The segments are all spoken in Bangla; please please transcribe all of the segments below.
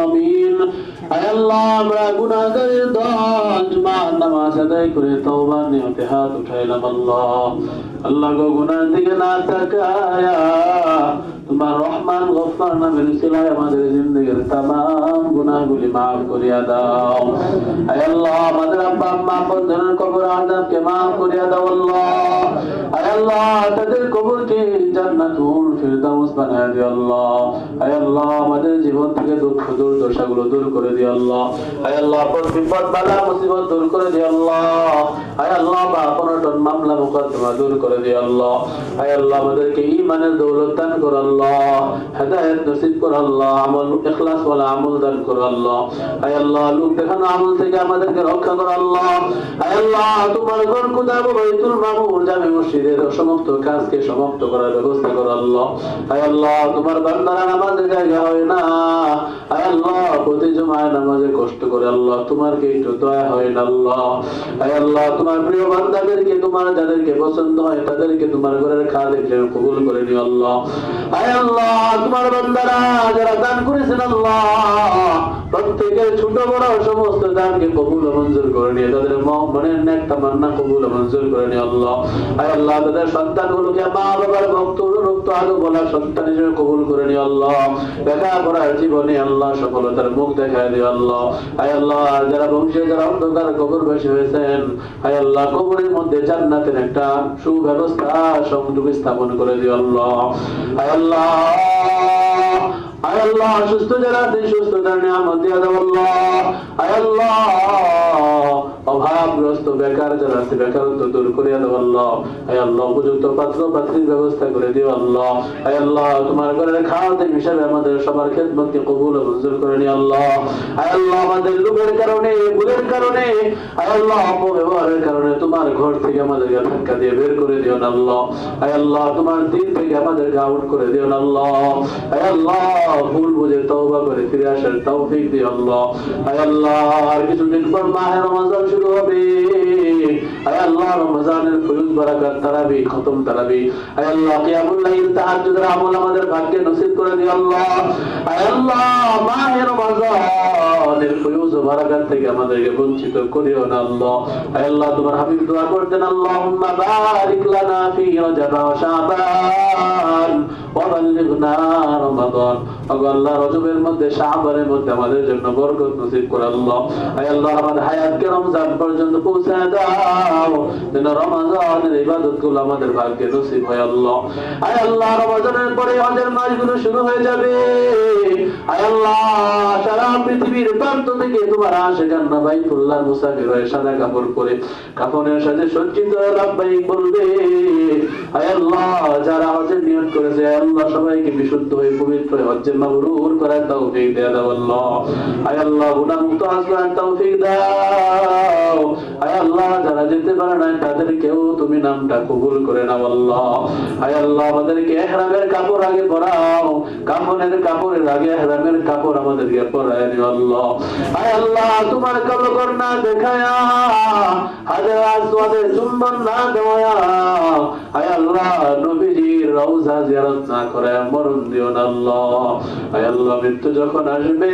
المكرمين আয় আল্লাহ আমরা গুনাহগারের দল জুমার নামাজ আদায় করে তওবার নিয়তে হাত উঠাইলাম আল্লাহ আল্লাহ গো গুনাহ থেকে না তাকায়া তোমার রহমান গফফার নামের উসিলায় আমাদের জিন্দেগীর तमाम গুনাহগুলি maaf করিয়া দাও আয় আল্লাহ আমাদের আব্বা আম্মা আপনজনের কবর আযাবকে maaf করিয়া দাও আল্লাহ আয় আল্লাহ তাদের কবরকে জান্নাতুল ফিরদাউস বানায় দিও আল্লাহ আয় আল্লাহ আমাদের জীবন থেকে দুঃখ দুর্দশাগুলো দূর করে দিও আল্লাহ আয় আল্লাহ বিপদ বালা মুসিবত দূর করে দিও আল্লাহ আয় আল্লাহ অনটন মামলা মুকদ্দমা দূর করে দিও আল্লাহ আয় আল্লাহ আমাদেরকে ঈমানের দৌলত দান করো আল্লাহ হেদায়েত নসিব করো আল্লাহ আমল ইখলাস ওয়ালা আমল দান করো আল্লাহ আয় আল্লাহ লোক দেখানো আমল থেকে আমাদেরকে রক্ষা করো আল্লাহ আয় আল্লাহ তোমার ঘর কুদাব বাইতুল মামুর জামে মসজিদের সমস্ত কাজকে সমাপ্ত করার ব্যবস্থা করো আল্লাহ আয় আল্লাহ তোমার বান্দারা নামাজের জায়গা হয় না আয় আল্লাহ প্রতি জুমায় নামাজে কষ্ট করে আল্লাহ তোমার কি একটু দয়া হয় না আল্লাহ আয় আল্লাহ তোমার প্রিয় বান্দাদেরকে তোমার যাদেরকে পছন্দ হয় তাদেরকে তোমার ঘরের খাদেম হিসেবে কবুল করে নিও আল্লাহ আয় আল্লাহ তোমার বান্দারা যারা দান করেছেন আল্লাহ প্রত্যেকের ছোট বড় সমস্ত দানকে কবুল ও মঞ্জুর করে নিয়ে তাদের মনের নেক তামান্না কবুল ও মঞ্জুর করে নিও আল্লাহ আয় আল্লাহ তাদের সন্তানগুলোকে মা বাবার ভক্ত অনুরক্ত আলো বলা সন্তান হিসেবে কবুল করে নিও আল্লাহ দেখা করার জীবনে আল্লাহ সফলতার মুখ দেখায় দিও আল্লাহ আয় আল্লাহ যারা বংশে যারা অন্ধকার কবরবাসী হয়েছেন আয় আল্লাহ কবরের মধ্যে জান্নাতের একটা সুব্যবস্থা সংযোগ স্থাপন করে দিও আল্লাহ আয় আল্লাহ আয় আল্লাহ সুস্থ যারা আছেন সুস্থতার নিয়ামত দিয়া দাও আল্লাহ আয় আল্লাহ অভাবগ্রস্ত বেকার যারা আছে বেকারত্ব দূর করিয়া দাও আল্লাহ আয় আল্লাহ উপযুক্ত পাত্র পাত্রীর ব্যবস্থা করে দিও আল্লাহ আয় আল্লাহ তোমার ঘরের খাদেম হিসেবে আমাদের সবার খেদমতকে কবুল ও মঞ্জুর করে নিও আল্লাহ আয় আল্লাহ আমাদের লোভের কারণে ভুলের কারণে আয় আল্লাহ অপব্যবহারের কারণে তোমার ঘর থেকে আমাদেরকে ধাক্কা দিয়ে বের করে দিও না আল্লাহ আয় আল্লাহ তোমার দিন থেকে আমাদেরকে আউট করে দিও না আল্লাহ আয় আল্লাহ ভুল বুঝে তওবা করে ফিরে আসার তৌফিক দিও আল্লাহ আয় আল্লাহ আর কিছুদিন পর মাহে রমজান শুরু হবে আয় আল্লাহ রমজানের ফয়ুজ বারাকাত তারাবি খতম তারাবি আয় আল্লাহ কিয়ামুল লাইল তাহাজ্জুদের আমল আমাদের ভাগ্যে নসিব করে দিও আল্লাহ আয় আল্লাহ মাহে রমজানের ফয়ুজ ও বারাকাত থেকে আমাদেরকে বঞ্চিত করিও না আল্লাহ আয় আল্লাহ তোমার হাবিব দোয়া করতেন আল্লাহুম্মা বারিক লানা ফি রজব ওয়া শাবান ওয়া বাল্লিগনা রমাদান আল্লাহ রজবের মধ্যে শাবানের মধ্যে আমাদের জন্য বরকত নসিব করে আল্লাহ আয় আল্লাহ আমাদের হায়াতকে রমজান পর্যন্ত পৌঁছে দাও যেন রমজানের ইবাদতগুলো আমাদের ভাগ্যে নসিব হয় আল্লাহ আয় আল্লাহ রমজানের পরে হজের মাসগুলো শুরু হয়ে যাবে আয় আল্লাহ সারা পৃথিবীর প্রান্ত থেকে তোমার আশিকান বাইতুল্লাহ মুসাফির হয়ে সাদা কাপড় পরে কাফনের সাথে সজ্জিত হয়ে লাব্বাইক বলবে আয় আল্লাহ যারা হজের নিয়ত করেছে আল্লাহ সবাইকে বিশুদ্ধ হয়ে পবিত্র হয়ে হজ্জে মাবরুর করার তৌফিক দিয়ে দাও আল্লাহ আয় আল্লাহ গুনাহমুক্ত হজের তৌফিক দাও আয় আল্লাহ যারা যেতে পারে না তাদেরকেও তুমি নামটা কবুল করে নাও আল্লাহ আয় আল্লাহ আমাদেরকে ইহরামের কাপড় আগে পরাও কাফনের কাপড়ের আগে ইহরামের কাপড় আমাদেরকে পরায় দিও আল্লাহ আয় আল্লাহ তোমার কলকর না দেখায়া হাজার আসওয়াদে চুম্বন না দেওয়া আয় আল্লাহ নবীজির রওজা জিয়ারত না করে মরণ দিও না আল্লাহ আয় আল্লাহ মৃত্যু যখন আসবে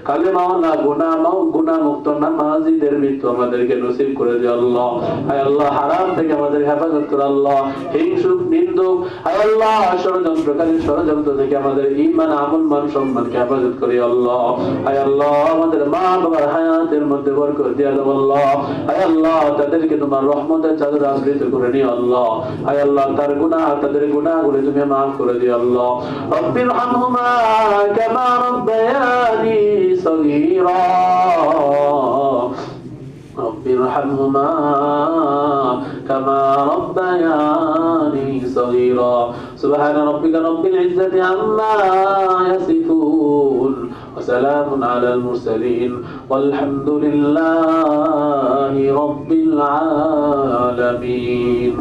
কালেমাওয়ালা গুনাহ মুক্ত নামাজীদের মৃত্যু আমাদেরকে নসিব করে দিও আল্লাহ আয় আল্লাহ হারাম থেকে আমাদের হেফাজত করো আল্লাহ হিংসুক নিন্দুক আয় আল্লাহ ষড়যন্ত্রকারী ষড়যন্ত্র থেকে আমাদের ঈমান আমল মান সম্মানকে হেফাজত করি আল্লাহ আয় আল্লাহ আমাদের মা বাবার হায়াতের মধ্যে বরকত দিয়া দাও আল্লাহ আয় আল্লাহ তাদেরকে তোমার রহমতের চাদরে আবৃত করে নিও আল্লাহ আয় আল্লাহ তাদের গুনাহগুলো তুমি মাফ করে দিও আল্লাহ রব্বির হামহুমা কামা রাব্বায়ানি সগীরা রব্বির হামহুমা কামা রাব্বায়ানি সগীরা সুবহানা রাব্বিকা রাব্বিল ইজ্জাতি আম্মা ইয়াসিফুন وسلام على المرسلين والحمد لله رب العالمين